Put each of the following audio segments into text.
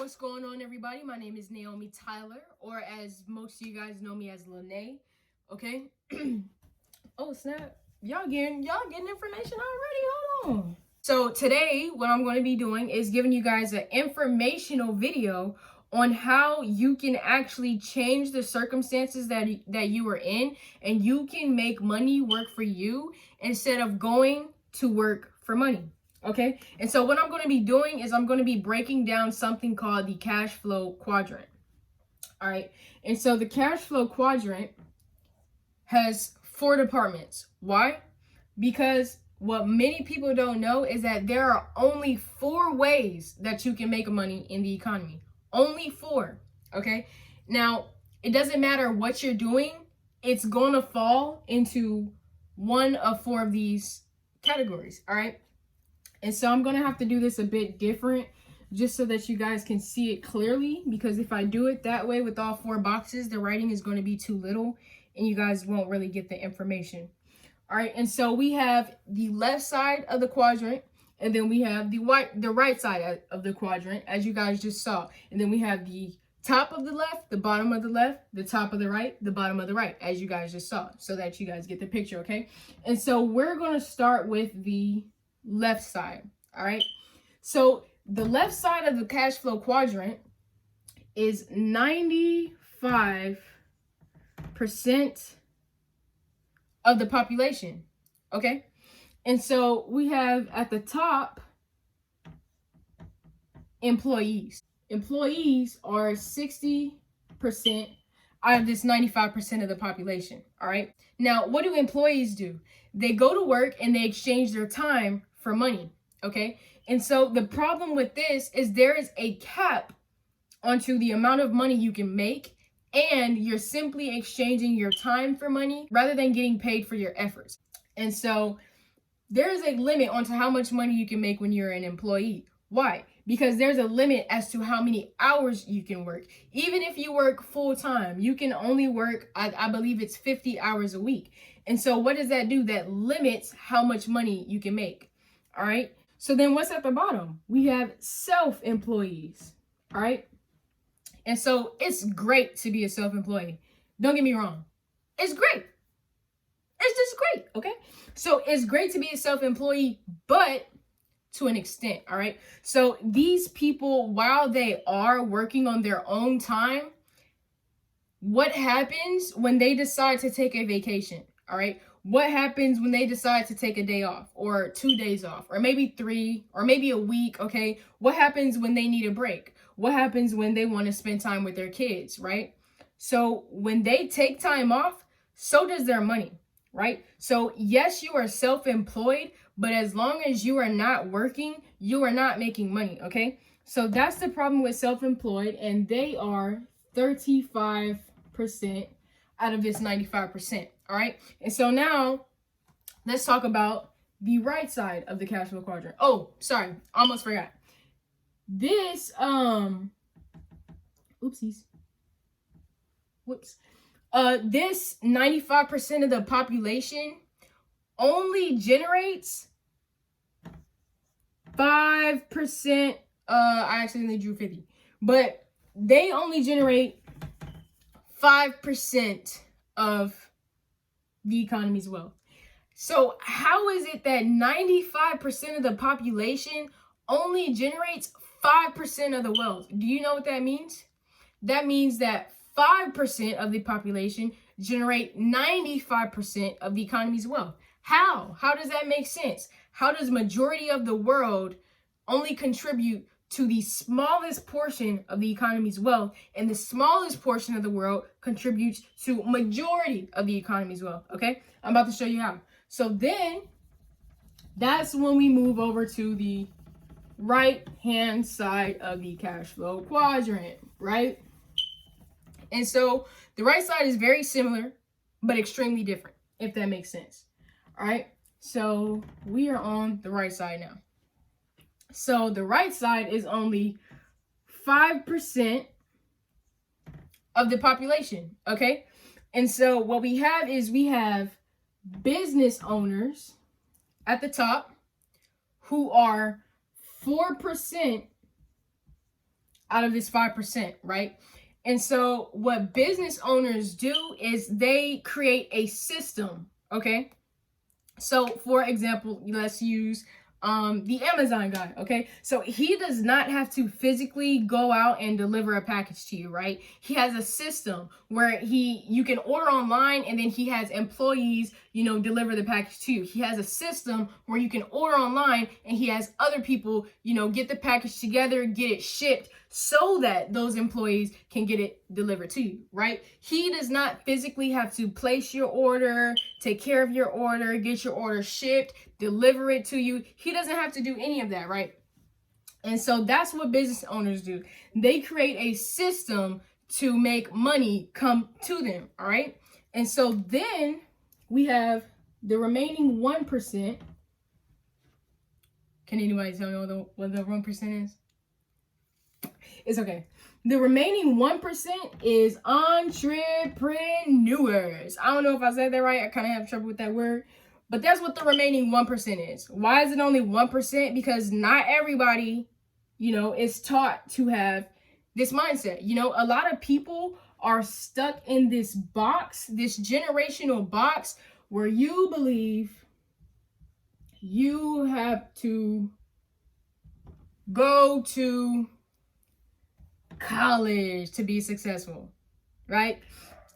What's going on, everybody? My name is Naomi Tyler, or as most of you guys know me as Lene. Okay. Oh snap! Y'all getting information already? Hold on. So today, what I'm going to be doing is giving you guys an informational video on how you can actually change the circumstances that you are in, and you can make money work for you instead of going to work for money. Okay, and so what I'm going to be doing is I'm going to be breaking down something called the cash flow quadrant. All right, and so the cash flow quadrant has 4 departments. Why? Because what many people don't know is that there are only 4 ways that you can make money in the economy. Only 4. Okay, now it doesn't matter what you're doing, it's going to fall into one of 4 of these categories. All right. And so I'm going to have to do this a bit different just so that you guys can see it clearly, because if I do it that way with all 4 boxes, the writing is going to be too little and you guys won't really get the information. All right, and so we have the left side of the quadrant, and then we have the right side of the quadrant, as you guys just saw. And then we have the top of the left, the bottom of the left, the top of the right, the bottom of the right, as you guys just saw, so that you guys get the picture, okay? And so we're going to start with the left side. All right, so the left side of the cash flow quadrant is 95% of the population. Okay, and so we have at the top employees. Employees are 60% out of this 95% of the population. All right, now what do employees do? They go to work and they exchange their time for money. Okay, and so the problem with this is there is a cap onto the amount of money you can make, and you're simply exchanging your time for money rather than getting paid for your efforts. And so there is a limit onto how much money you can make when you're an employee. Why? Because there's a limit as to how many hours you can work. Even if you work full time, you can only work, I believe it's 50 hours a week. And so what does that do? That limits how much money you can make. All right. So then what's at the bottom? We have self-employees. All right. And so it's great to be a self-employed. Don't get me wrong. It's great. It's just great. Okay. So it's great to be a self-employed, but to an extent. All right. So these people, while they are working on their own time, what happens when they decide to take a vacation? All right. What happens when they decide to take a day off, or 2 days off, or maybe 3, or maybe a week? Okay. What happens when they need a break? What happens when they want to spend time with their kids, right? So when they take time off, so does their money, right? So yes, you are self-employed, but as long as you are not working, you are not making money, okay? So that's the problem with self-employed, and they are 35% out of this 95%, all right? And so now let's talk about the right side of the cash flow quadrant. Oh, sorry, almost forgot. This oopsies, whoops, this 95% of the population only generates 5%. I accidentally drew 50, but they only generate 5% of the economy's wealth. So how is it that 95% of the population only generates 5% of the wealth? Do you know what that means? That means that 5% of the population generate 95% of the economy's wealth. How? How does that make sense? How does majority of the world only contribute to the smallest portion of the economy's wealth, and the smallest portion of the world contributes to majority of the economy's wealth? Okay, I'm about to show you how. So then that's when we move over to the right hand side of the cash flow quadrant, right? And so the right side is very similar but extremely different, if that makes sense. All right, so we are on the right side now. So the right side is only 5% of the population, okay? And so what we have is we have business owners at the top who are 4% out of this 5%, right? And so what business owners do is they create a system, okay? So for example, let's use the Amazon guy, okay? So he does not have to physically go out and deliver a package to you, right? He has a system where you can order online, and then he has employees, deliver the package to you. He has a system where you can order online, and he has other people, get the package together, get it shipped, so that those employees can get it delivered to you, right? He does not physically have to place your order, take care of your order, get your order shipped, deliver it to you. He doesn't have to do any of that, right? And so that's what business owners do. They create a system to make money come to them, all right? And so then we have the remaining 1%. Can anybody tell me what the 1% is? It's okay. The remaining 1% is entrepreneurs. I don't know if I said that right. I kind of have trouble with that word. But that's what the remaining 1% is. Why is it only 1%? Because not everybody, is taught to have this mindset. A lot of people are stuck in this box, this generational box, where you believe you have to go to college to be successful, right?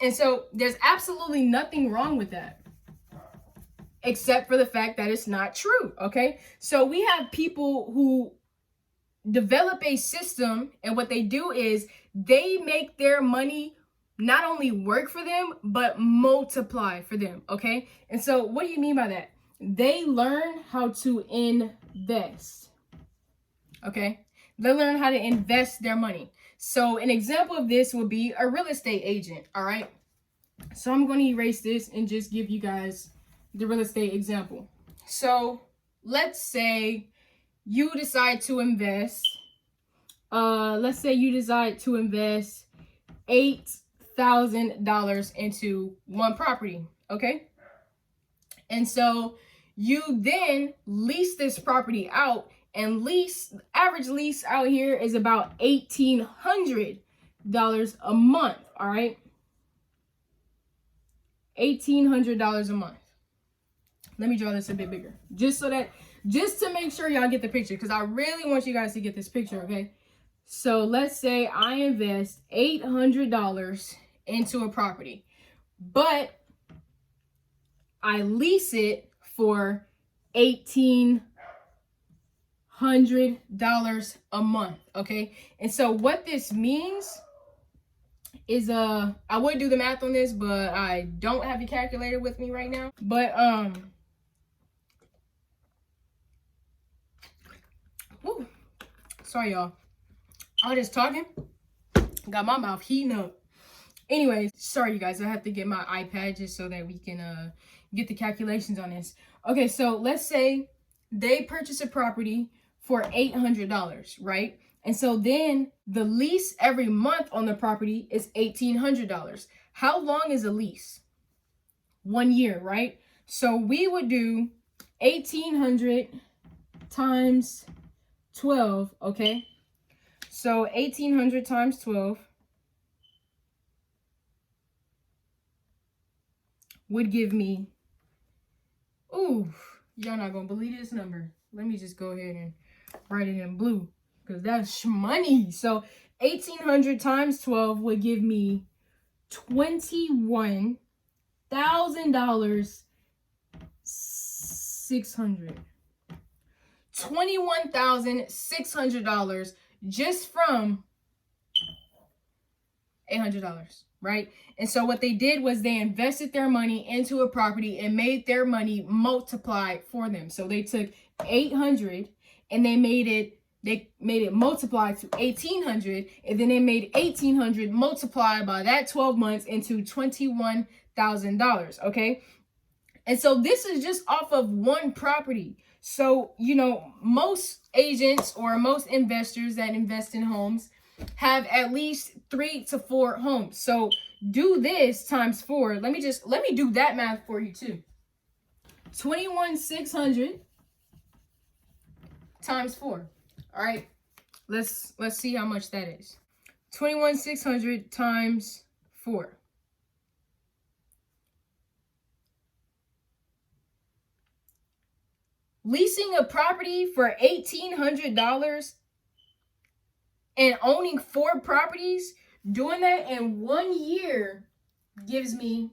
And so there's absolutely nothing wrong with that, except for the fact that it's not true, okay? So we have people who develop a system, and what they do is they make their money not only work for them, but multiply for them, okay? And so what do you mean by that? They learn how to invest, okay? They learn how to invest their money. So an example of this would be a real estate agent, all right? So I'm going to erase this and just give you guys the real estate example. So let's say you decide to invest, $8,000 into one property, okay? And so you then lease this property out, and average lease out here is about $1,800 a month, all right? $1,800 a month. Let me draw this a bit bigger, just to make sure y'all get the picture, because I really want you guys to get this picture, okay? So let's say I invest $800 into a property, but I lease it for $1,800 a month, okay? And so what this means is I would do the math on this, but I don't have the calculator with me right now. But whew, sorry y'all, I was just talking, got my mouth heating up. Anyways, sorry you guys, I have to get my iPad just so that we can get the calculations on this. Okay, so let's say they purchase a property for $800, right? And so then the lease every month on the property is $1,800. How long is a lease? 1 year, right? So we would do 1,800 times 12, okay? So 1,800 times 12 would give me, ooh, y'all not gonna believe this number. Let me just go ahead and write it in blue, because that's money. So 1,800 times 12 would give me $21,600. $21,600 just from $800, right? And so what they did was they invested their money into a property and made their money multiply for them. So they took 800 and they made it multiply to 1,800, and then they made 1,800 multiplied by that 12 months into $21,000, okay? And so this is just off of one property. So, most agents or most investors that invest in homes have at least 3 to 4 homes. So do this times 4. Let me do that math for you too. 21,600 times 4. All right. Let's see how much that is. 21,600 times 4. Leasing a property for $1,800 and owning 4 properties, doing that in 1 year gives me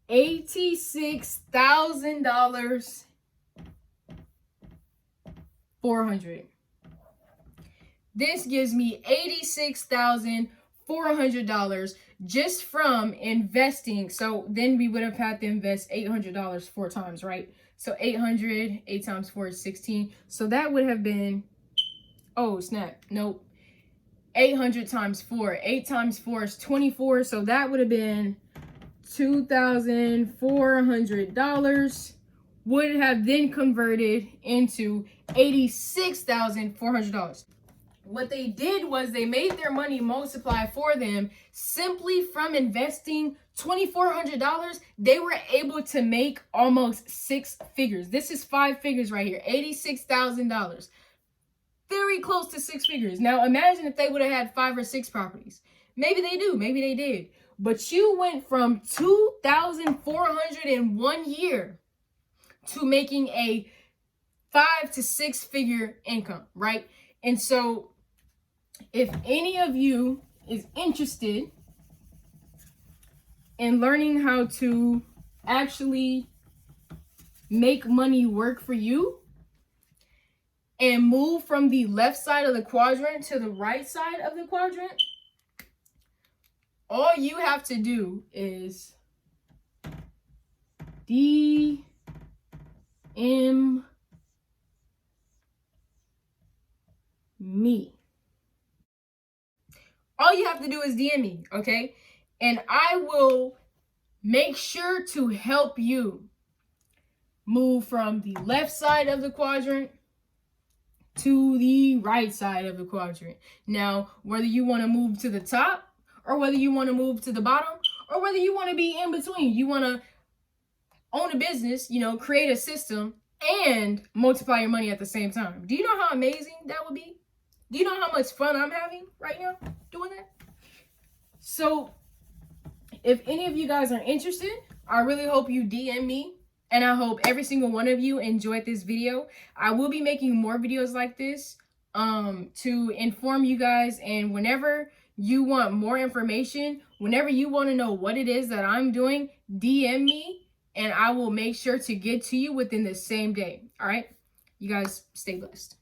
$86,400. This gives me $86,400 just from investing. So then we would have had to invest $800 4 times, right? So 800, 8 times 4 is 16. So that would have been, oh snap, nope. 800 times 4. 8 times 4 is 24. So that would have been $2,400. Would have then converted into $86,400. What they did was they made their money multiply for them simply from investing $2,400. They were able to make almost 6 figures. This is 5 figures right here, $86,000. Very close to 6 figures. Now imagine if they would have had 5 or 6 properties. Maybe they do, maybe they did. But you went from $2,400 in 1 year to making a 5 to 6 figure income, right? And so if any of you is interested in learning how to actually make money work for you and move from the left side of the quadrant to the right side of the quadrant, all you have to do is DM me. All you have to do is DM me, okay? And I will make sure to help you move from the left side of the quadrant to the right side of the quadrant. Now, whether you want to move to the top or whether you want to move to the bottom or whether you want to be in between, you want to own a business, create a system and multiply your money at the same time. Do you know how amazing that would be? Do you know how much fun I'm having right now doing that? So if any of you guys are interested, I really hope you DM me. And I hope every single one of you enjoyed this video. I will be making more videos like this to inform you guys. And whenever you want more information, whenever you want to know what it is that I'm doing, DM me and I will make sure to get to you within the same day. All right? You guys stay blessed.